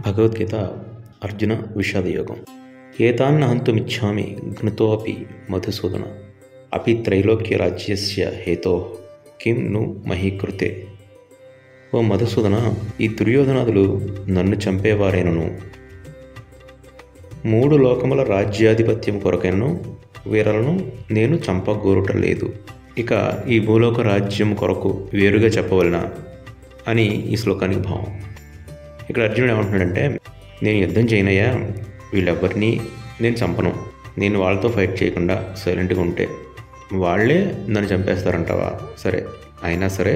భగవద్గీత అర్జున విషాదయోగం. ఏతాన్న హంతుమిచ్ఛామి ఘ్నుతోపి మధుసూదన అపి త్రైలోక్యరాజ్యస్య హేతో కిం ను మహీకృతే. ఓ మధుసూదన, ఈ దుర్యోధనాదులు నన్ను చంపేవారైనను, 3 లోకముల రాజ్యాధిపత్యం కొరకైనను వీరలను నేను చంపగోరుటలేదు. ఇక ఈ భూలోక రాజ్యం కొరకు వేరుగా చెప్పవలెనా అని ఈ శ్లోకానికి భావం. ఇక్కడ అర్జునుడు ఏమంటున్నాడంటే, నేను యుద్ధం చేయనయ్యా, వీళ్ళెవ్వరినీ నేను చంపను. నేను వాళ్ళతో ఫైట్ చేయకుండా సైలెంట్గా ఉంటే వాళ్ళే నన్ను చంపేస్తారంటావా? సరే, అయినా సరే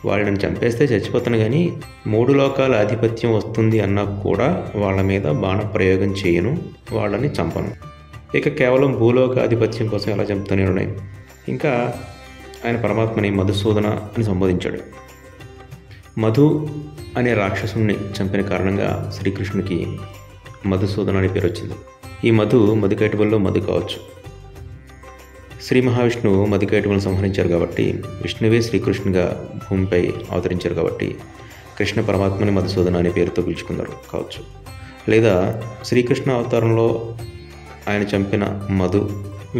వాళ్ళు నన్ను చంపేస్తే చచ్చిపోతాను, కానీ 3 లోకాల ఆధిపత్యం వస్తుంది అన్నా కూడా వాళ్ళ మీద బాణ ప్రయోగం చేయను, వాళ్ళని చంపను. ఇక కేవలం భూలోక ఆధిపత్యం కోసం ఎలా చంపుతానే ఉన్నాయి. ఇంకా ఆయన పరమాత్మని మధుసూదన అని సంబోధించాడు. మధు అనే రాక్షసుని చంపిన కారణంగా శ్రీకృష్ణునికి మధుసూదన అనే పేరు వచ్చింది. ఈ మధుకైటబుల్లో మధు కావచ్చు. శ్రీ మహావిష్ణువు మధుకైటబులను సంహరించారు కాబట్టి, విష్ణువే శ్రీకృష్ణుగా భూమిపై అవతరించారు కాబట్టి కృష్ణ పరమాత్మని మధుసూదన అనే పేరుతో పిలుచుకున్నారు కావచ్చు. లేదా శ్రీకృష్ణ అవతారంలో ఆయన చంపిన మధు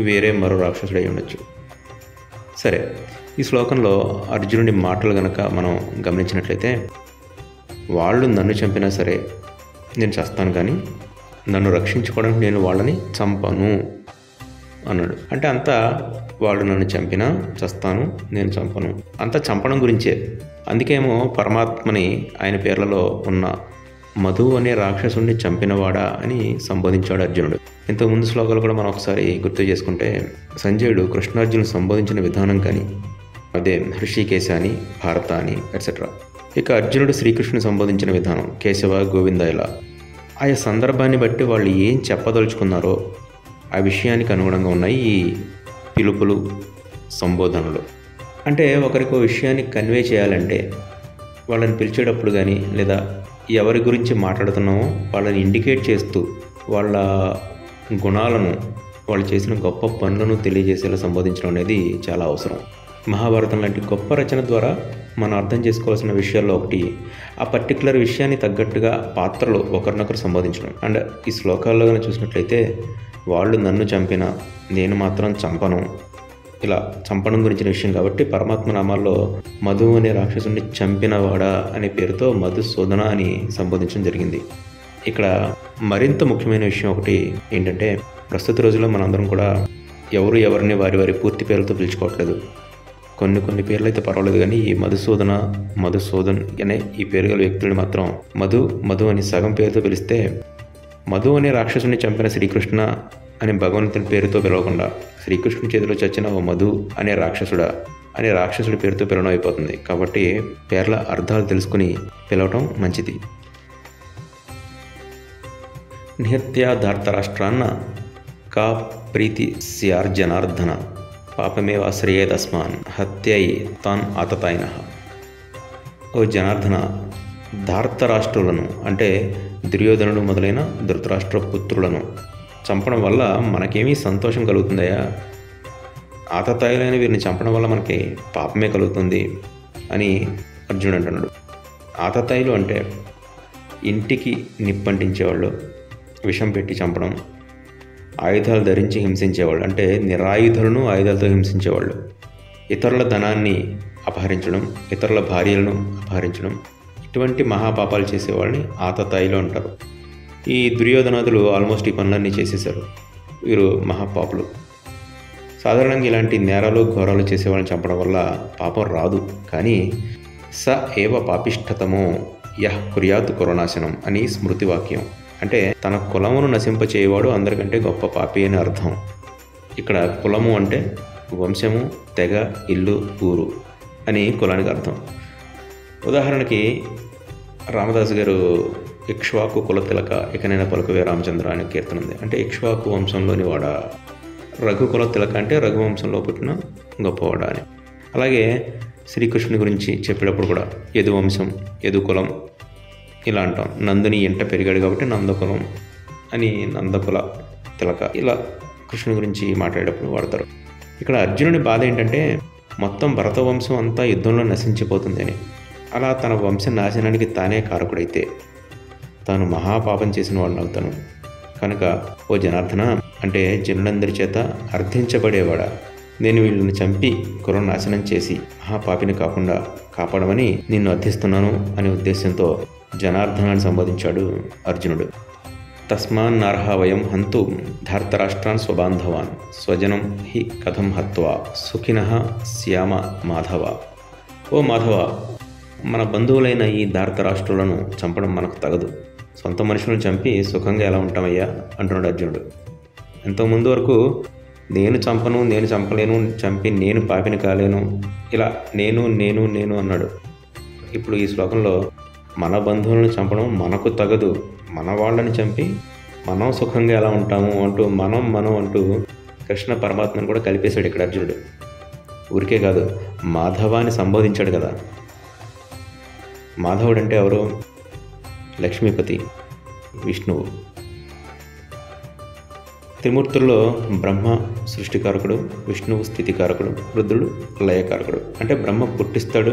వేరే మరో రాక్షసుడై ఉండొచ్చు. సరే, ఈ శ్లోకంలో అర్జునుడి మాటలు గనక మనం గమనించినట్లయితే, వాళ్ళు నన్ను చంపినా సరే నేను చస్తాను, కానీ నన్ను రక్షించుకోవడానికి నేను వాళ్ళని చంపను అన్నాడు. అంటే అంతా వాళ్ళు నన్ను చంపినా చస్తాను, నేను చంపను, అంతా చంపడం గురించే. అందుకేమో పరమాత్మని ఆయన పేర్లలో ఉన్న మధు అనే రాక్షసుని చంపినవాడా అని సంబోధించాడు అర్జునుడు. ఇంతకుముందు శ్లోకాలు కూడా మనం ఒకసారి గుర్తు చేసుకుంటే, సంజయుడు కృష్ణార్జునుడు సంబోధించిన విధానం కానీ, అదే హృషికేశ అని, భారత అని ఎట్సెట్రా. ఇక అర్జునుడు శ్రీకృష్ణుని సంబోధించిన విధానం కేశవ, గోవింద, ఇలా ఆయా సందర్భాన్ని బట్టి వాళ్ళు ఏం చెప్పదలుచుకున్నారో ఆ విషయానికి అనుగుణంగా ఉన్నాయి ఈ పిలుపులు, సంబోధనలు. అంటే ఒకరికి విషయాన్ని కన్వే చేయాలంటే వాళ్ళని పిలిచేటప్పుడు కానీ, లేదా ఎవరి గురించి మాట్లాడుతున్నామో వాళ్ళని ఇండికేట్ చేస్తూ వాళ్ళ గుణాలను, వాళ్ళు చేసిన గొప్ప పనులను తెలియజేసేలా సంబోధించడం అనేది చాలా అవసరం. మహాభారతం లాంటి గొప్ప రచన ద్వారా మనం అర్థం చేసుకోవాల్సిన విషయాల్లో ఒకటి ఆ పర్టికులర్ విషయాన్ని తగ్గట్టుగా పాత్రలు ఒకరినొకరు సంబోధించడం. అండ్ ఈ శ్లోకాల్లో కానీ చూసినట్లయితే, వాళ్ళు నన్ను చంపినా నేను మాత్రం చంపను, ఇలా చంపడం గురించిన విషయం కాబట్టి పరమాత్మ నామాల్లో మధు అనే రాక్షసుని చంపినవాడా అనే పేరుతో మధుసూదన అని సంబోధించడం జరిగింది. ఇక్కడ మరింత ముఖ్యమైన విషయం ఒకటి ఏంటంటే, ప్రస్తుత రోజుల్లో మనందరం కూడా ఎవరు ఎవరిని వారి వారి పూర్తి పేర్లతో పిలుచుకోవట్లేదు. కొన్ని పేర్లు అయితే పర్వాలేదు, కానీ ఈ మధుసూదన్ అనే ఈ పేరు గల వ్యక్తులని మాత్రం మధు అని సగం పేరుతో పిలిస్తే, మధు అనే రాక్షసుని చంపిన శ్రీకృష్ణ అనే భగవంతుని పేరుతో పిలవకుండా శ్రీకృష్ణుని చేతిలో చచ్చిన ఓ మధు అనే రాక్షసుడి పేరుతో పిలవడం అయిపోతుంది. కాబట్టి పేర్ల అర్థాలు తెలుసుకుని పిలవటం మంచిది. నిహత్యా ధార్తరాష్ట్రాన్న కా ప్రీతి స్యార్జనార్దన పాపమేవాశ్రయేదస్మాన్ హత్యై తాన్ ఆతతాయినః. ఓ జనార్దన, ధార్తరాష్ట్రులను అంటే దుర్యోధనుడు మొదలైన ధృతరాష్ట్ర పుత్రులను చంపడం వల్ల మనకేమీ సంతోషం కలుగుతుందయా? ఆతతాయిలైన వీరిని చంపడం వల్ల మనకి పాపమే కలుగుతుంది అని అర్జునుడు అంటున్నాడు. ఆతతాయిలు అంటే ఇంటికి నిప్పంటించేవాళ్ళు, విషం పెట్టి చంపడం, ఆయుధాలు ధరించి హింసించేవాళ్ళు అంటే నిరాయుధులను ఆయుధాలతో హింసించేవాళ్ళు, ఇతరుల ధనాన్ని అపహరించడం, ఇతరుల భార్యలను అపహరించడం, ఇటువంటి మహాపాపాలు చేసేవాళ్ళని ఆతతాయిలు అంటారు. ఈ దుర్యోధనాదులు ఆల్మోస్ట్ ఈ పనులన్నీ చేసేశారు. వీరు మహాపాపులు. సాధారణంగా ఇలాంటి నేరాలు, ఘోరాలు చేసేవాళ్ళని చంపడం వల్ల పాపం రాదు, కానీ స ఏవ పాపిష్ఠతమో యః కుర్యాత్ కులనాశనం అని స్మృతి వాక్యం. అంటే తన కులమును నశింపచేయవాడు అందరికంటే గొప్ప పాపి అని అర్థం. ఇక్కడ కులము అంటే వంశము, తెగ, ఇల్లు, ఊరు అని కులానికి అర్థం. ఉదాహరణకి రామదాసు గారు ఇక్ష్వాకు కుల తిలక ఇకనైనా పలుకువే రామచంద్ర అనే కీర్తన ఉంది. అంటే ఇక్ష్వాకు వంశంలోని వాడ, రఘుకుల తిలక అంటే రఘువంశంలో పుట్టిన గొప్పవాడ అని. అలాగే శ్రీకృష్ణుని గురించి చెప్పేటప్పుడు కూడా యదువంశం, యదుకులం ఇలా అంటాం. నందుని ఎంట పెరిగాడు కాబట్టి నందకులం అని, నందకుల తిలక, ఇలా కృష్ణుని గురించి మాట్లాడేటప్పుడు వాడతారు. ఇక్కడ అర్జునుడి బాధ ఏంటంటే, మొత్తం భరత వంశం అంతా యుద్ధంలో నశించిపోతుంది అని. అలా తన వంశ నాశనానికి తానే కారకుడైతే తాను మహాపాపం చేసిన వాడిని అవుతాను. కనుక ఓ జనార్దన, అంటే జనులందరి చేత అర్థించబడేవాడా, నేను వీళ్ళని చంపి కులం నాశనం చేసి మహాపాపిని కాకుండా కాపాడమని నిన్ను అర్థిస్తున్నాను అనే ఉద్దేశంతో జనార్దనాన్ని సంబోధించాడు అర్జునుడు. తస్మాన్నర్హ వయం హంతు ధార్తరాష్ట్రాన్ స్వబాంధవాన్ స్వజనం హి కథం హత్వా సుఖినః శ్యామ మాధవ. ఓ మాధవ, మన బంధువులైన ఈ ధార్తరాష్ట్రులను చంపడం మనకు తగదు. సొంత మనుషులను చంపి సుఖంగా ఎలా ఉంటామయ్యా అంటున్నాడు అర్జునుడు. ఎంతోముందు వరకు నేను చంపను, నేను చంపలేను, చంపి నేను పాపిని కాలేను, ఇలా నేను నేను నేను అన్నాడు. ఇప్పుడు ఈ శ్లోకంలో మన బంధువులను చంపడం మనకు తగదు, మన వాళ్ళని చంపి మనం సుఖంగా ఎలా ఉంటాము అంటూ మనం అంటూ కృష్ణ పరమాత్మను కూడా కలిపేశాడు ఇక్కడ అర్జునుడు. ఊరికే కాదు, మాధవాన్ని సంబోధించాడు కదా. మాధవుడు అంటే ఎవరు? లక్ష్మీపతి, విష్ణువు. త్రిమూర్తుల్లో బ్రహ్మ సృష్టికారకుడు, విష్ణువు స్థితికారకుడు, రుద్రుడు లయకారకుడు. అంటే బ్రహ్మ పుట్టిస్తాడు,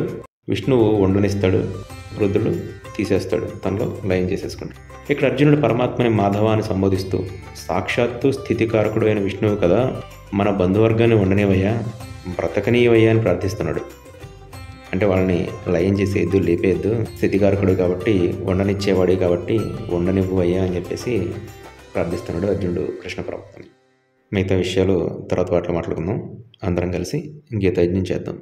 విష్ణువు వండనిస్తాడు, రుద్రుడు తీసేస్తాడు, తనలో లయం చేసేసుకుంటాడు. ఇక్కడ అర్జునుడు పరమాత్మని మాధవాన్ని సంబోధిస్తూ, సాక్షాత్తు స్థితికారకుడు అయిన విష్ణువు కదా, మన బంధువర్గాన్ని వండనివయ్యా, బ్రతకనీయవయ్యా అని ప్రార్థిస్తున్నాడు. అంటే వాళ్ళని లయం చేసేయద్దు, లేపేయద్దు, స్థితికారకుడు కాబట్టి, వండనిచ్చేవాడు కాబట్టి వండనివ్వయ్యా అని చెప్పేసి ప్రార్థిస్తున్నాడు అర్జునుడు కృష్ణ పరమాత్మని. మిగతా విషయాలు తర్వాత వాటిలో మాట్లాడుకుందాం. అందరం కలిసి గీతాయజ్ఞం చేద్దాం.